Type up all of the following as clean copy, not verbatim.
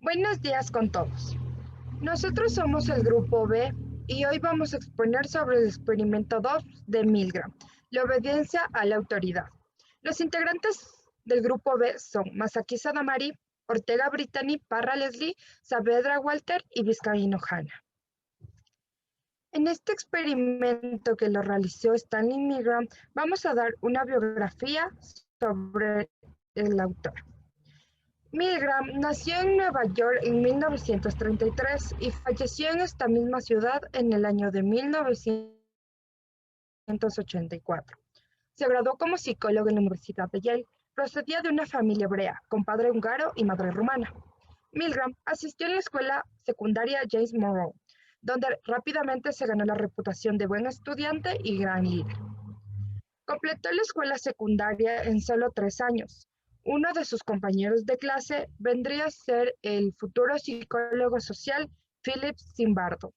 Buenos días con todos. Nosotros somos el grupo B y hoy vamos a exponer sobre el experimento 2 de Milgram, la obediencia a la autoridad. Los integrantes del grupo B son Masaki Sadamari, Ortega Brittany, Parra Leslie, Saavedra Walter y Vizcaíno Hanna. En este experimento que lo realizó Stanley Milgram, vamos a dar una biografía sobre el autor. Milgram nació en Nueva York en 1933 y falleció en esta misma ciudad en el año de 1984. Se graduó como psicólogo en la Universidad de Yale. Procedía de una familia hebrea, con padre húngaro y madre rumana. Milgram asistió a la escuela secundaria James Monroe, donde rápidamente se ganó la reputación de buen estudiante y gran líder. Completó la escuela secundaria en solo 3 años. Uno de sus compañeros de clase vendría a ser el futuro psicólogo social Philip Zimbardo.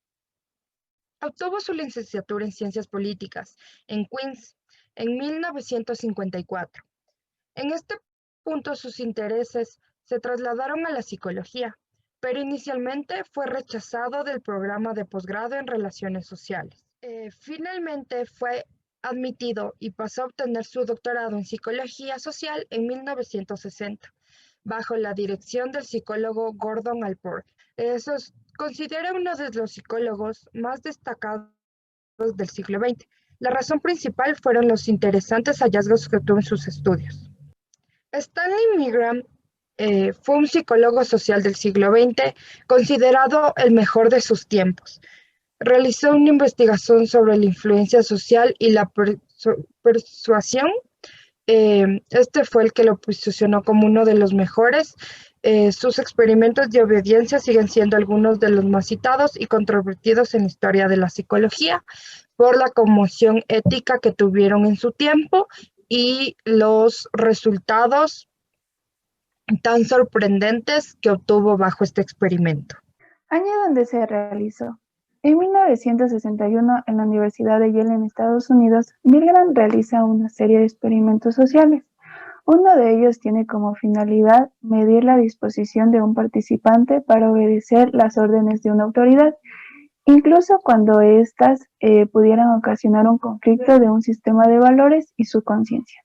Obtuvo su licenciatura en Ciencias Políticas en Queens en 1954. En este punto sus intereses se trasladaron a la psicología, pero inicialmente fue rechazado del programa de posgrado en Relaciones Sociales. Finalmente fue admitido y pasó a obtener su doctorado en Psicología Social en 1960, bajo la dirección del psicólogo Gordon Allport. Se considera uno de los psicólogos más destacados del siglo XX. La razón principal fueron los interesantes hallazgos que tuvo en sus estudios. Stanley Milgram fue un psicólogo social del siglo XX, considerado el mejor de sus tiempos. Realizó una investigación sobre la influencia social y la persuasión. Este fue el que lo posicionó como uno de los mejores. Sus experimentos de obediencia siguen siendo algunos de los más citados y controvertidos en la historia de la psicología por la conmoción ética que tuvieron en su tiempo y los resultados tan sorprendentes que obtuvo bajo este experimento. Año donde se realizó. En 1961, en la Universidad de Yale en Estados Unidos, Milgram realiza una serie de experimentos sociales. Uno de ellos tiene como finalidad medir la disposición de un participante para obedecer las órdenes de una autoridad, incluso cuando éstas pudieran ocasionar un conflicto de un sistema de valores y su conciencia.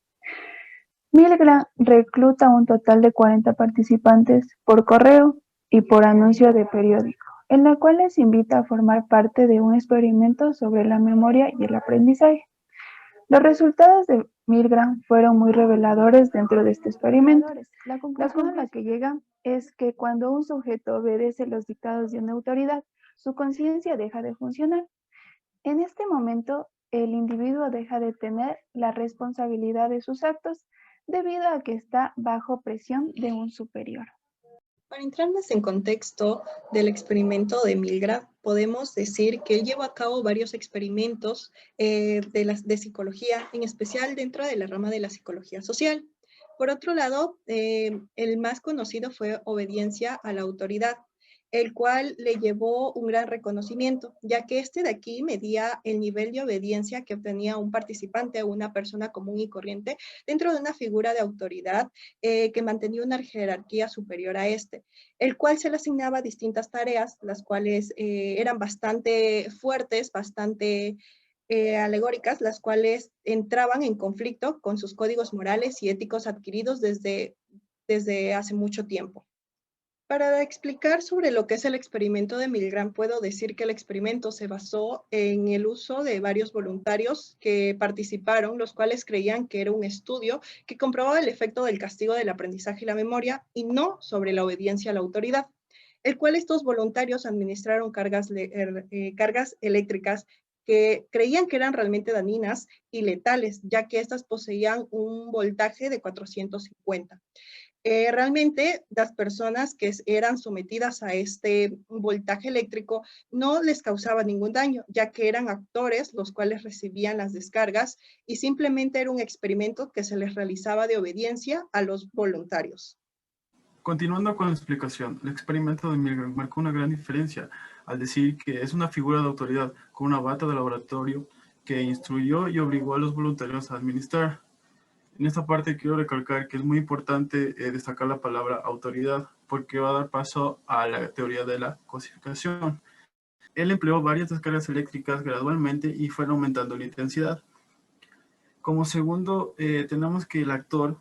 Milgram recluta un total de 40 participantes por correo y por anuncio de periódico, en la cual les invita a formar parte de un experimento sobre la memoria y el aprendizaje. Los resultados de Milgram fueron muy reveladores dentro de este experimento. La conclusión a la que llegan es que cuando un sujeto obedece los dictados de una autoridad, su conciencia deja de funcionar. En este momento, el individuo deja de tener la responsabilidad de sus actos debido a que está bajo presión de un superior. Para entrar más en contexto del experimento de Milgram, podemos decir que él llevó a cabo varios experimentos de psicología, en especial dentro de la rama de la psicología social. Por otro lado, el más conocido fue obediencia a la autoridad, el cual le llevó un gran reconocimiento, ya que este de aquí medía el nivel de obediencia que obtenía un participante o una persona común y corriente dentro de una figura de autoridad que mantenía una jerarquía superior a este, el cual se le asignaba distintas tareas, las cuales eran bastante fuertes, bastante alegóricas, las cuales entraban en conflicto con sus códigos morales y éticos adquiridos desde hace mucho tiempo. Para explicar sobre lo que es el experimento de Milgram, puedo decir que el experimento se basó en el uso de varios voluntarios que participaron, los cuales creían que era un estudio que comprobaba el efecto del castigo del aprendizaje y la memoria y no sobre la obediencia a la autoridad, el cual estos voluntarios administraron cargas eléctricas que creían que eran realmente dañinas y letales, ya que estas poseían un voltaje de 450. Realmente las personas que eran sometidas a este voltaje eléctrico no les causaba ningún daño, ya que eran actores los cuales recibían las descargas y simplemente era un experimento que se les realizaba de obediencia a los voluntarios. Continuando con la explicación, el experimento de Milgram marcó una gran diferencia al decir que es una figura de autoridad con una bata de laboratorio que instruyó y obligó a los voluntarios a administrar. En esta parte quiero recalcar que es muy importante destacar la palabra autoridad, porque va a dar paso a la teoría de la cosificación. Él empleó varias descargas eléctricas gradualmente y fue aumentando la intensidad. Como segundo, tenemos que el actor,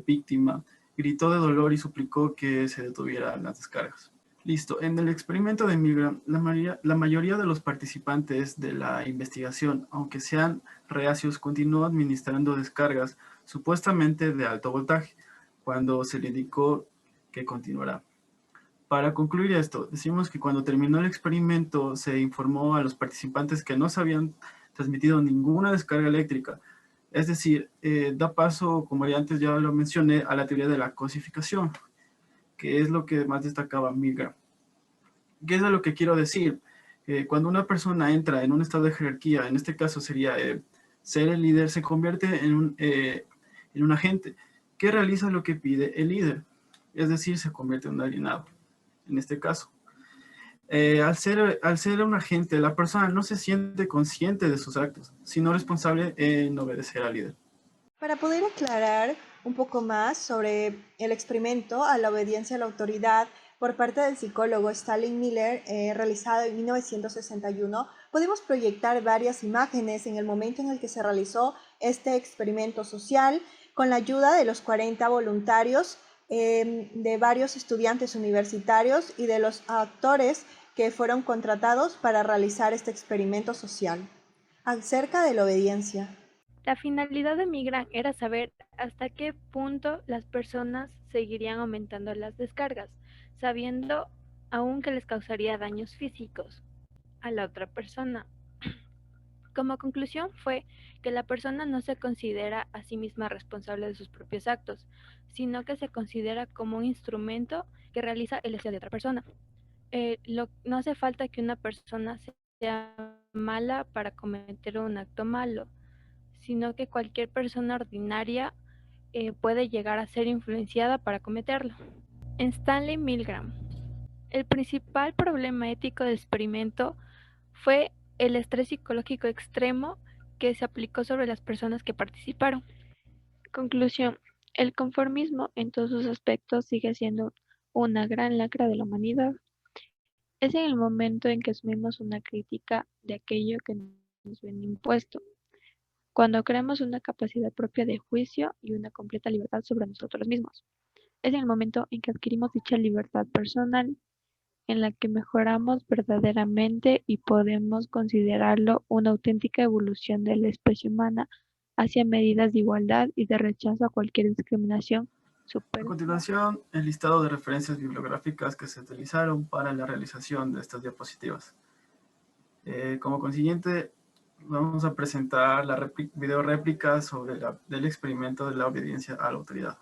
víctima, gritó de dolor y suplicó que se detuvieran las descargas. Listo, en el experimento de Milgram, la mayoría de los participantes de la investigación, aunque sean reacios, continuó administrando descargas supuestamente de alto voltaje, cuando se le indicó que continuará. Para concluir esto, decimos que cuando terminó el experimento se informó a los participantes que no se habían transmitido ninguna descarga eléctrica. Es decir, da paso, como ya antes ya lo mencioné, a la teoría de la cosificación, que es lo que más destacaba Milgram. ¿Qué es lo que quiero decir? Cuando una persona entra en un estado de jerarquía, en este caso sería ser el líder, se convierte en un agente que realiza lo que pide el líder. Es decir, se convierte en un alienado, en este caso. Al ser un agente, la persona no se siente consciente de sus actos, sino responsable en obedecer al líder. Para poder aclarar un poco más sobre el experimento a la obediencia a la autoridad por parte del psicólogo Stalin Miller, realizado en 1961, podemos proyectar varias imágenes en el momento en el que se realizó este experimento social con la ayuda de los 40 voluntarios, de varios estudiantes universitarios y de los actores que fueron contratados para realizar este experimento social. Acerca de la obediencia. La finalidad de Milgram era saber hasta qué punto las personas seguirían aumentando las descargas, sabiendo aún que les causaría daños físicos a la otra persona. Como conclusión fue que la persona no se considera a sí misma responsable de sus propios actos, sino que se considera como un instrumento que realiza el deseo de otra persona. No hace falta que una persona sea mala para cometer un acto malo, sino que cualquier persona ordinaria puede llegar a ser influenciada para cometerlo. Stanley Milgram. El principal problema ético del experimento fue el estrés psicológico extremo que se aplicó sobre las personas que participaron. Conclusión. El conformismo en todos sus aspectos sigue siendo una gran lacra de la humanidad. Es en el momento en que asumimos una crítica de aquello que nos viene impuesto, cuando creamos una capacidad propia de juicio y una completa libertad sobre nosotros mismos. Es en el momento en que adquirimos dicha libertad personal, en la que mejoramos verdaderamente y podemos considerarlo una auténtica evolución de la especie humana hacia medidas de igualdad y de rechazo a cualquier discriminación. A continuación, el listado de referencias bibliográficas que se utilizaron para la realización de estas diapositivas. Como consiguiente, vamos a presentar la video réplica sobre del experimento de la obediencia a la autoridad.